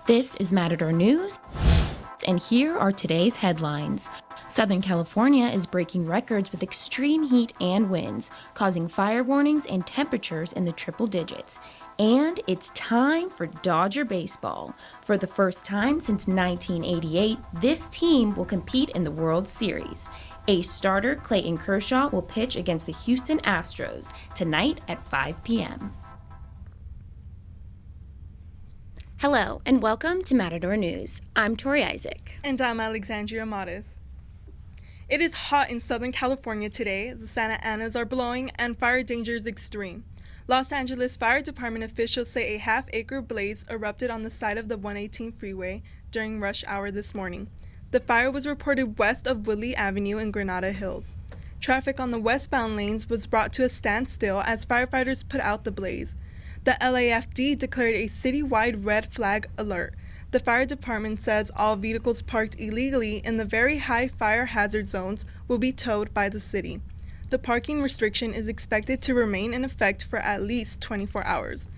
This is Matador News, and here are today's headlines. Southern California is breaking records with extreme heat and winds, causing fire warnings and temperatures in the triple digits. And it's time for Dodger baseball. For the first time since 1988, this team will compete in the World Series. Ace starter Clayton Kershaw will pitch against the Houston Astros tonight at 5 p.m. Hello, and welcome to Matador News. I'm Tory Isaac. And I'm Alexandrea. It is hot in Southern California today. The Santa Anas are blowing and fire danger is extreme. Los Angeles Fire Department officials say a half-acre blaze erupted on the side of the 118 freeway during rush hour this morning. The fire was reported west of Woodley Avenue in Granada Hills. Traffic on the westbound lanes was brought to a standstill as firefighters put out the blaze. The LAFD declared a citywide red flag alert. The fire department says all vehicles parked illegally in the very high fire hazard zones will be towed by the city. The parking restriction is expected to remain in effect for at least 24 hours.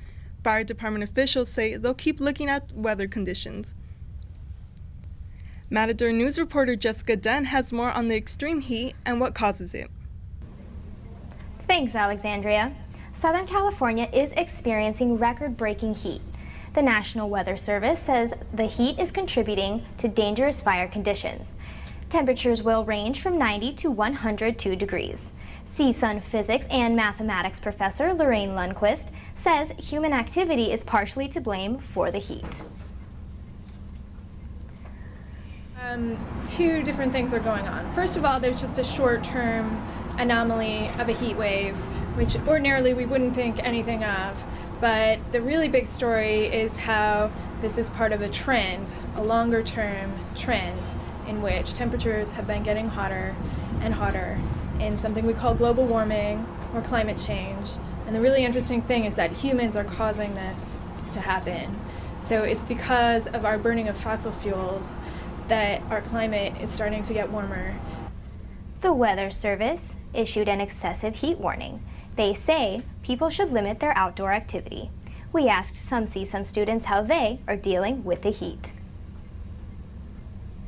Fire department officials say they'll keep looking at weather conditions. Matador News reporter Jesyka Dunn has more on the extreme heat and what causes it. Thanks, Alexandrea. Southern California is experiencing record-breaking heat. The National Weather Service says the heat is contributing to dangerous fire conditions. Temperatures will range from 90 to 102 degrees. CSUN physics and mathematics professor Loraine Lundquist says human activity is partially to blame for the heat. Two different things are going on. First of all, there's just a short-term anomaly of a heat wave, which ordinarily we wouldn't think anything of. But the really big story is how this is part of a trend, a longer-term trend, in which temperatures have been getting hotter and hotter in something we call global warming or climate change. And the really interesting thing is that humans are causing this to happen. So it's because of our burning of fossil fuels that our climate is starting to get warmer. The Weather Service issued an excessive heat warning. They say people should limit their outdoor activity. We asked some CSUN students how they are dealing with the heat.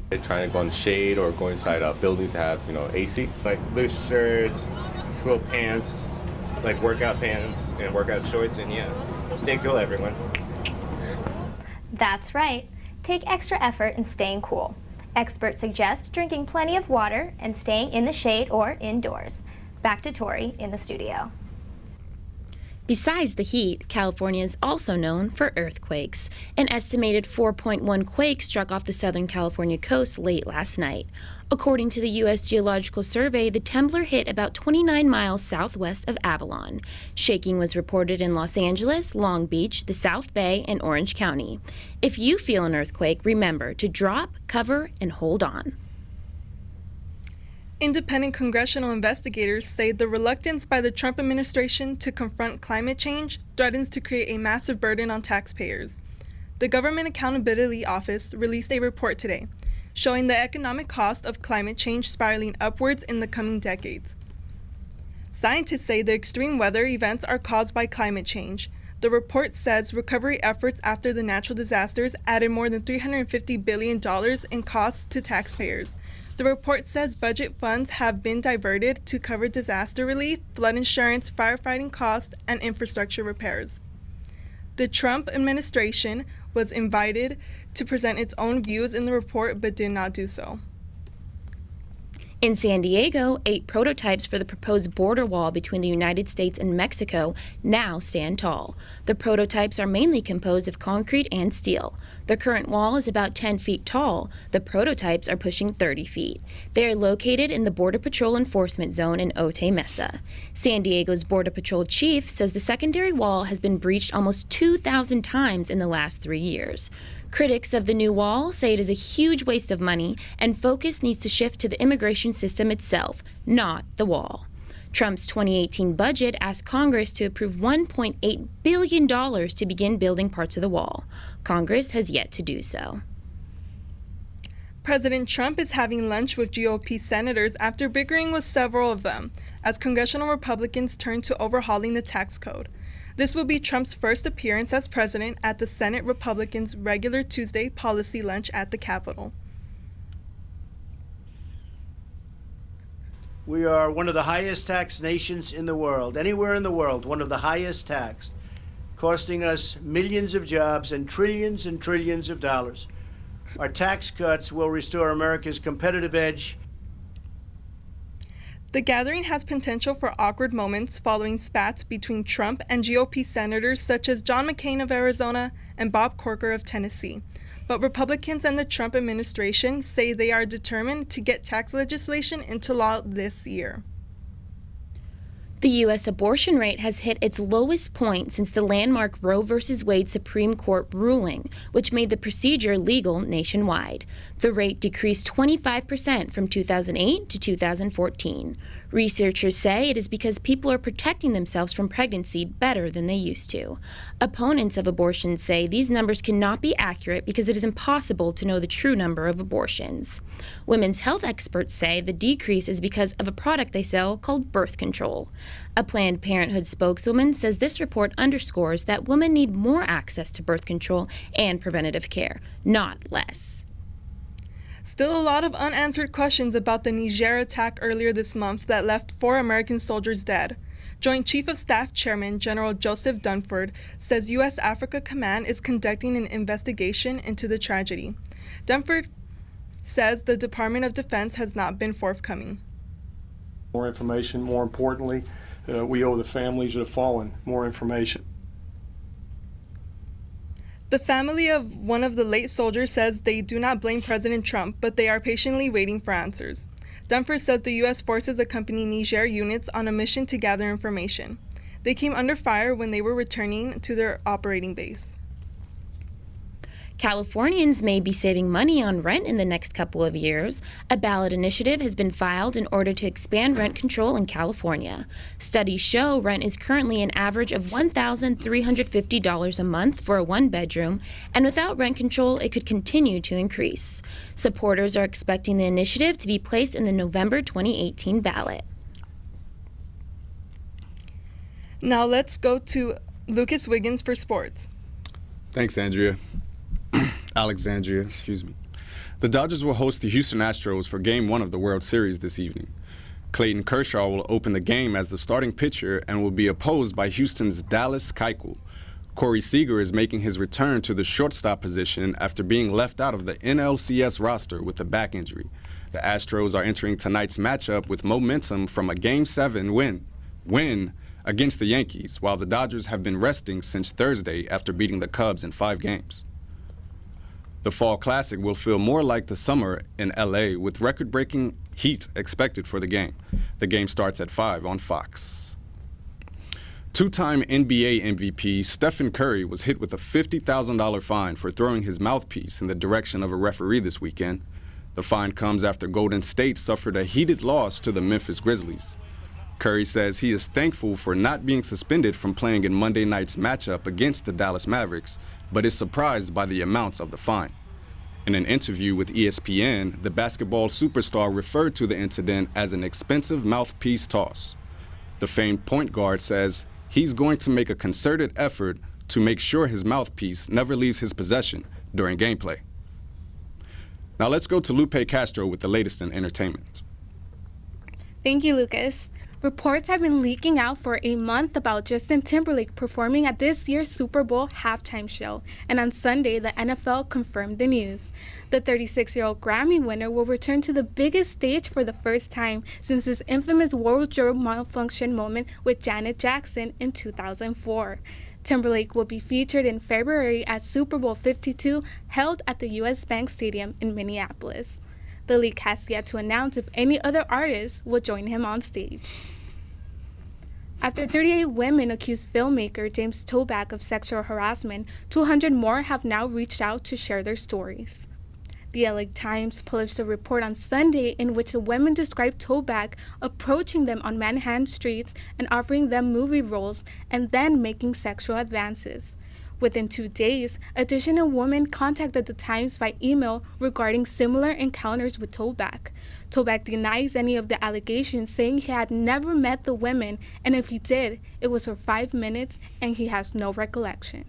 They're trying to go in the shade or go inside buildings that have, AC. Like loose shirts, cool pants, like workout pants and workout shorts, and stay cool, everyone. That's right. Take extra effort in staying cool. Experts suggest drinking plenty of water and staying in the shade or indoors. Back to Tory in the studio. Besides the heat, California is also known for earthquakes. An estimated 4.1 quake struck off the Southern California coast late last night. According to the U.S. Geological Survey, the temblor hit about 29 miles southwest of Avalon. Shaking was reported in Los Angeles, Long Beach, the South Bay, and Orange County. If you feel an earthquake, remember to drop, cover, and hold on. Independent congressional investigators say the reluctance by the Trump administration to confront climate change threatens to create a massive burden on taxpayers. The Government Accountability Office released a report today showing the economic cost of climate change spiraling upwards in the coming decades. Scientists say the extreme weather events are caused by climate change. The report says recovery efforts after the natural disasters added more than $350 billion in costs to taxpayers. The report says budget funds have been diverted to cover disaster relief, flood insurance, firefighting costs, and infrastructure repairs. The Trump administration was invited to present its own views in the report but did not do so. In San Diego, 8 prototypes for the proposed border wall between the United States and Mexico now stand tall. The prototypes are mainly composed of concrete and steel. The current wall is about 10 feet tall. The prototypes are pushing 30 feet. They are located in the Border Patrol Enforcement Zone in Otay Mesa. San Diego's Border Patrol chief says the secondary wall has been breached almost 2,000 times in the last 3 years. Critics of the new wall say it is a huge waste of money and focus needs to shift to the immigration system itself, not the wall. Trump's 2018 budget asked Congress to approve $1.8 billion to begin building parts of the wall. Congress has yet to do so. President Trump is having lunch with GOP senators after bickering with several of them, as congressional Republicans turn to overhauling the tax code. This will be Trump's first appearance as president at the Senate Republicans' regular Tuesday policy lunch at the Capitol. We are one of the highest taxed nations in the world, anywhere in the world, one of the highest taxed, costing us millions of jobs and trillions of dollars. Our tax cuts will restore America's competitive edge. The gathering has potential for awkward moments following spats between Trump and GOP senators such as John McCain of Arizona and Bob Corker of Tennessee. But Republicans and the Trump administration say they are determined to get tax legislation into law this year. The U.S. abortion rate has hit its lowest point since the landmark Roe v. Wade Supreme Court ruling, which made the procedure legal nationwide. The rate decreased 25% from 2008 to 2014. Researchers say it is because people are protecting themselves from pregnancy better than they used to. Opponents of abortion say these numbers cannot be accurate because it is impossible to know the true number of abortions. Women's health experts say the decrease is because of a product they sell called birth control. A Planned Parenthood spokeswoman says this report underscores that women need more access to birth control and preventative care, not less. Still a lot of unanswered questions about the Niger attack earlier this month that left 4 American soldiers dead. Joint Chief of Staff Chairman General Joseph Dunford says U.S. Africa Command is conducting an investigation into the tragedy. Dunford says the Department of Defense has not been forthcoming. More information, more importantly, we owe the families of the fallen more information. The family of one of the late soldiers says they do not blame President Trump, but they are patiently waiting for answers. Dunford says the U.S. forces accompany Niger units on a mission to gather information. They came under fire when they were returning to their operating base. Californians may be saving money on rent in the next couple of years. A ballot initiative has been filed in order to expand rent control in California. Studies show rent is currently an average of $1,350 a month for a one-bedroom, and without rent control, it could continue to increase. Supporters are expecting the initiative to be placed in the November 2018 ballot. Now let's go to Lucas Wiggins for sports. Thanks, Alexandria, excuse me. The Dodgers will host the Houston Astros for Game 1 of the World Series this evening. Clayton Kershaw will open the game as the starting pitcher and will be opposed by Houston's Dallas Keuchel. Corey Seager is making his return to the shortstop position after being left out of the NLCS roster with a back injury. The Astros are entering tonight's matchup with momentum from a Game 7 win against the Yankees, while the Dodgers have been resting since Thursday after beating the Cubs in 5 games. The Fall Classic will feel more like the summer in LA with record-breaking heat expected for the game. The game starts at 5 on Fox. Two-time NBA MVP Stephen Curry was hit with a $50,000 fine for throwing his mouthpiece in the direction of a referee this weekend. The fine comes after Golden State suffered a heated loss to the Memphis Grizzlies. Curry says he is thankful for not being suspended from playing in Monday night's matchup against the Dallas Mavericks, but is surprised by the amounts of the fine. In an interview with ESPN, the basketball superstar referred to the incident as an expensive mouthpiece toss. The famed point guard says he's going to make a concerted effort to make sure his mouthpiece never leaves his possession during gameplay. Now let's go to Lupe Castro with the latest in entertainment. Thank you, Lucas. Reports have been leaking out for a month about Justin Timberlake performing at this year's Super Bowl halftime show, and on Sunday, the NFL confirmed the news. The 36-year-old Grammy winner will return to the biggest stage for the first time since his infamous wardrobe malfunction moment with Janet Jackson in 2004. Timberlake will be featured in February at Super Bowl 52, held at the U.S. Bank Stadium in Minneapolis. The league has yet to announce if any other artists will join him on stage. After 38 women accused filmmaker James Toback of sexual harassment, 200 more have now reached out to share their stories. The LA Times published a report on Sunday in which the women described Toback approaching them on Manhattan streets and offering them movie roles and then making sexual advances. Within 2 days, additional women contacted the Times by email regarding similar encounters with Toback. Toback denies any of the allegations, saying he had never met the women, and if he did, it was for 5 minutes and he has no recollection.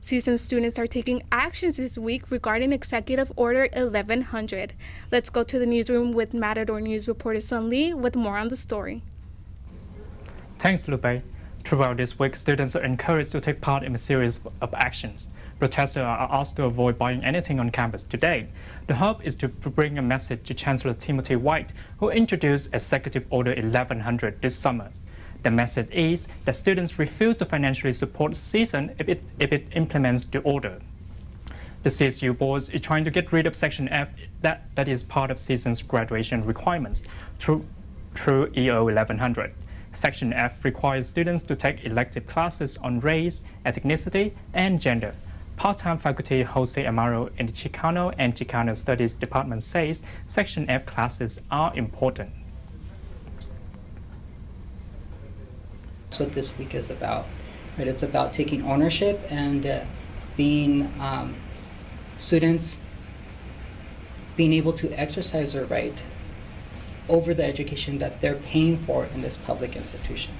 CSUN students are taking actions this week regarding Executive Order 1100. Let's go to the newsroom with Matador News reporter Sun Lee with more on the story. Thanks, Lupe. Throughout this week, students are encouraged to take part in a series of actions. Protesters are asked to avoid buying anything on campus today. The hope is to bring a message to Chancellor Timothy White, who introduced Executive Order 1100 this summer. The message is that students refuse to financially support CSUN if it implements the order. The CSU board is trying to get rid of Section F that is part of CSUN's graduation requirements through EO 1100. Section F requires students to take elective classes on race, ethnicity, and gender. Part-time faculty Jose Amaro in the Chicano and Chicana Studies Department says Section F classes are important. That's what this week is about. Right? It's about taking ownership and being students being able to exercise their right over the education that they're paying for in this public institution.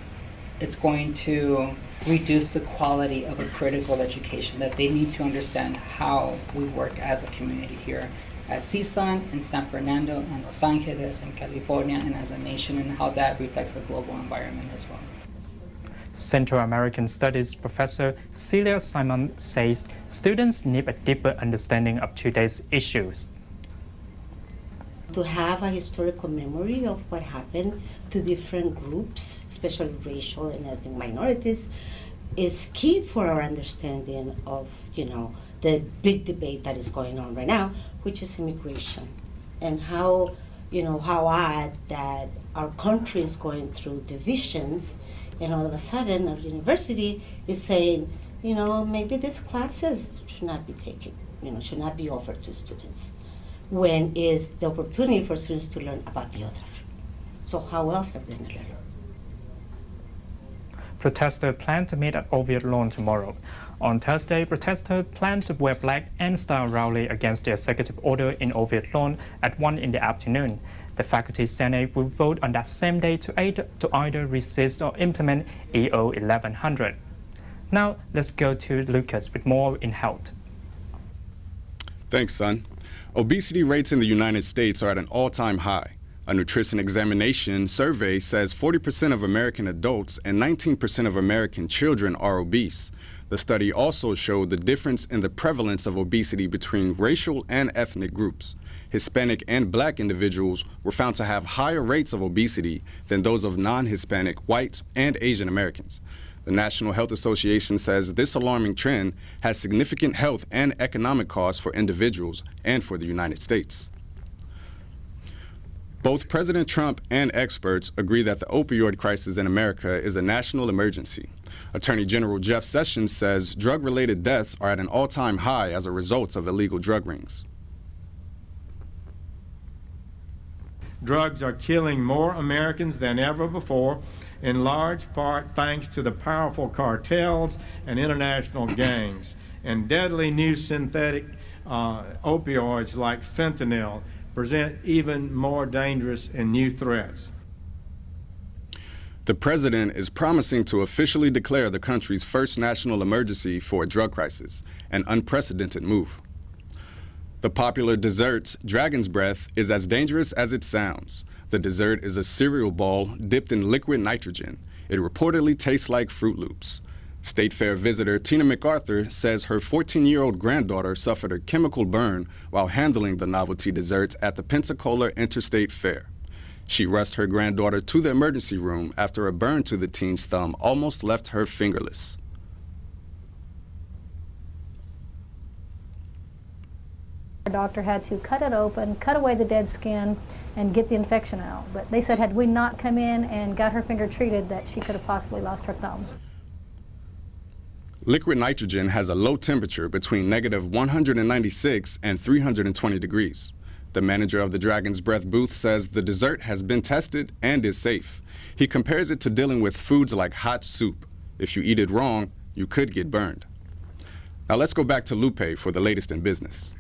It's going to reduce the quality of a critical education, that they need to understand how we work as a community here at CSUN, in San Fernando, and Los Angeles, and California, and as a nation, and how that reflects the global environment as well. Central American Studies professor Celia Simonds says students need a deeper understanding of today's issues. To have a historical memory of what happened to different groups, especially racial and ethnic minorities, is key for our understanding of, the big debate that is going on right now, which is immigration, and how odd that our country is going through divisions, and all of a sudden our university is saying, maybe these classes should not be taken, should not be offered to students, when is the opportunity for students to learn about the other. So how else are we going to learn? Protesters plan to meet at Oviatt Lawn tomorrow. On Thursday, protesters plan to wear black and start a rally against the executive order in Oviatt Lawn at 1 in the afternoon. The Faculty Senate will vote on that same day to either resist or implement EO 1100. Now, let's go to Lucas with more in health. Thanks, son. Obesity rates in the United States are at an all-time high. A nutrition examination survey says 40% of American adults and 19% of American children are obese. The study also showed the difference in the prevalence of obesity between racial and ethnic groups. Hispanic and black individuals were found to have higher rates of obesity than those of non-Hispanic, white, and Asian Americans. The National Health Association says this alarming trend has significant health and economic costs for individuals and for the United States. Both President Trump and experts agree that the opioid crisis in America is a national emergency. Attorney General Jeff Sessions says drug-related deaths are at an all-time high as a result of illegal drug rings. Drugs are killing more Americans than ever before, in large part thanks to the powerful cartels and international gangs, and deadly new synthetic opioids like fentanyl present even more dangerous and new threats. The president is promising to officially declare the country's first national emergency for a drug crisis, an unprecedented move. The popular dessert, Dragon's Breath, is as dangerous as it sounds. The dessert is a cereal ball dipped in liquid nitrogen. It reportedly tastes like Fruit Loops. State Fair visitor Tina MacArthur says her 14-year-old granddaughter suffered a chemical burn while handling the novelty desserts at the Pensacola Interstate Fair. She rushed her granddaughter to the emergency room after a burn to the teen's thumb almost left her fingerless. The doctor had to cut it open, cut away the dead skin, and get the infection out. But they said had we not come in and got her finger treated, that she could have possibly lost her thumb. Liquid nitrogen has a low temperature between negative 196 and 320 degrees. The manager of the Dragon's Breath booth says the dessert has been tested and is safe. He compares it to dealing with foods like hot soup. If you eat it wrong, You could get burned. Now let's go back to Lupe for the latest in business.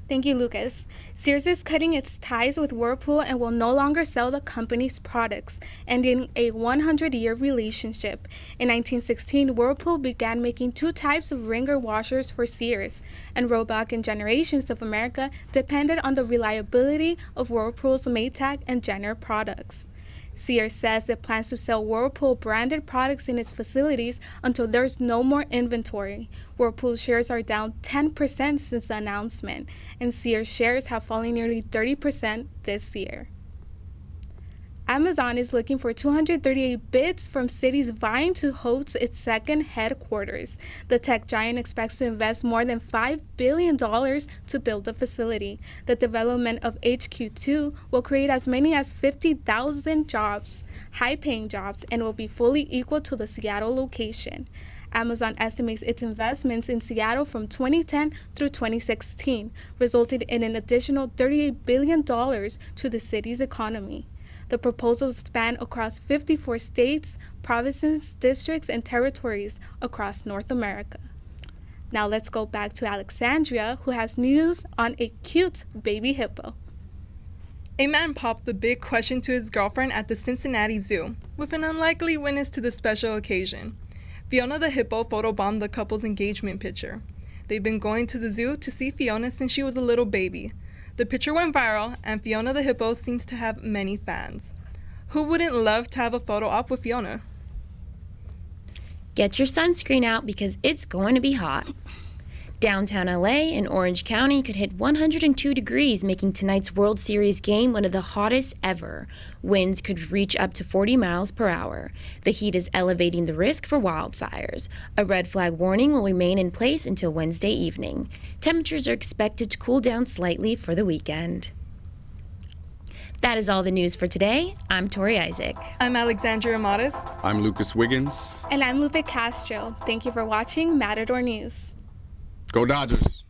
Thank you, Lucas. Sears is cutting its ties with Whirlpool and will no longer sell the company's products, ending a 100-year relationship. In 1916, Whirlpool began making two types of wringer washers for Sears, and Roebuck and generations of America depended on the reliability of Whirlpool's Maytag and Jenner products. Sears says it plans to sell Whirlpool-branded products in its facilities until there's no more inventory. Whirlpool shares are down 10% since the announcement, and Sears shares have fallen nearly 30% this year. Amazon is looking for 238 bids from cities vying to host its second headquarters. The tech giant expects to invest more than $5 billion to build the facility. The development of HQ2 will create as many as 50,000 jobs, high-paying jobs, and will be fully equal to the Seattle location. Amazon estimates its investments in Seattle from 2010 through 2016 resulted in an additional $38 billion to the city's economy. The proposals span across 54 states, provinces, districts, and territories across North America. Now let's go back to Alexandrea, who has news on a cute baby hippo. A man popped the big question to his girlfriend at the Cincinnati Zoo, with an unlikely witness to the special occasion. Fiona the hippo photobombed the couple's engagement picture. They've been going to the zoo to see Fiona since she was a little baby. The picture went viral, and Fiona the hippo seems to have many fans. Who wouldn't love to have a photo op with Fiona? Get your sunscreen out because it's going to be hot. Downtown LA and Orange County could hit 102 degrees, making tonight's World Series game one of the hottest ever. Winds could reach up to 40 miles per hour. The heat is elevating the risk for wildfires. A red flag warning will remain in place until Wednesday evening. Temperatures are expected to cool down slightly for the weekend. That is all the news for today. I'm Tory Isaac. I'm Alexandrea Modis. I'm Lucas Wiggins. And I'm Lupe Castro. Thank you for watching Matador News. Go Dodgers!